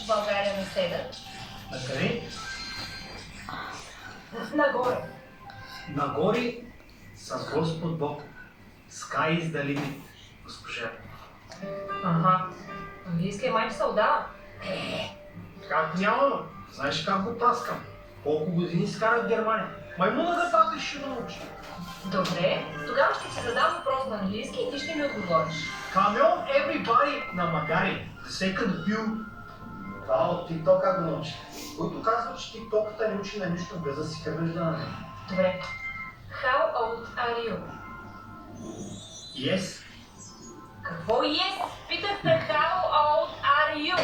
България не седат? Накъде? Нагоре. Нагоре с Господ Бог. Sky is the limit, госпожа. Ага. Английския майче се отдава. Как няма? Знаеш как го праскам? Колко години скара в Германия? Маймуна да пак ще научи. Добре, тогава ще ти задам въпрос на английски и ти ще ми отговориш. Come on, everybody на Магари. The second view. Това от TikTok как го научи. Който казва, че TikTok-та не учи на нищо без да си хърваш да на него. Добре. How old are you? Yes. Какво yes? Питах те how old are you?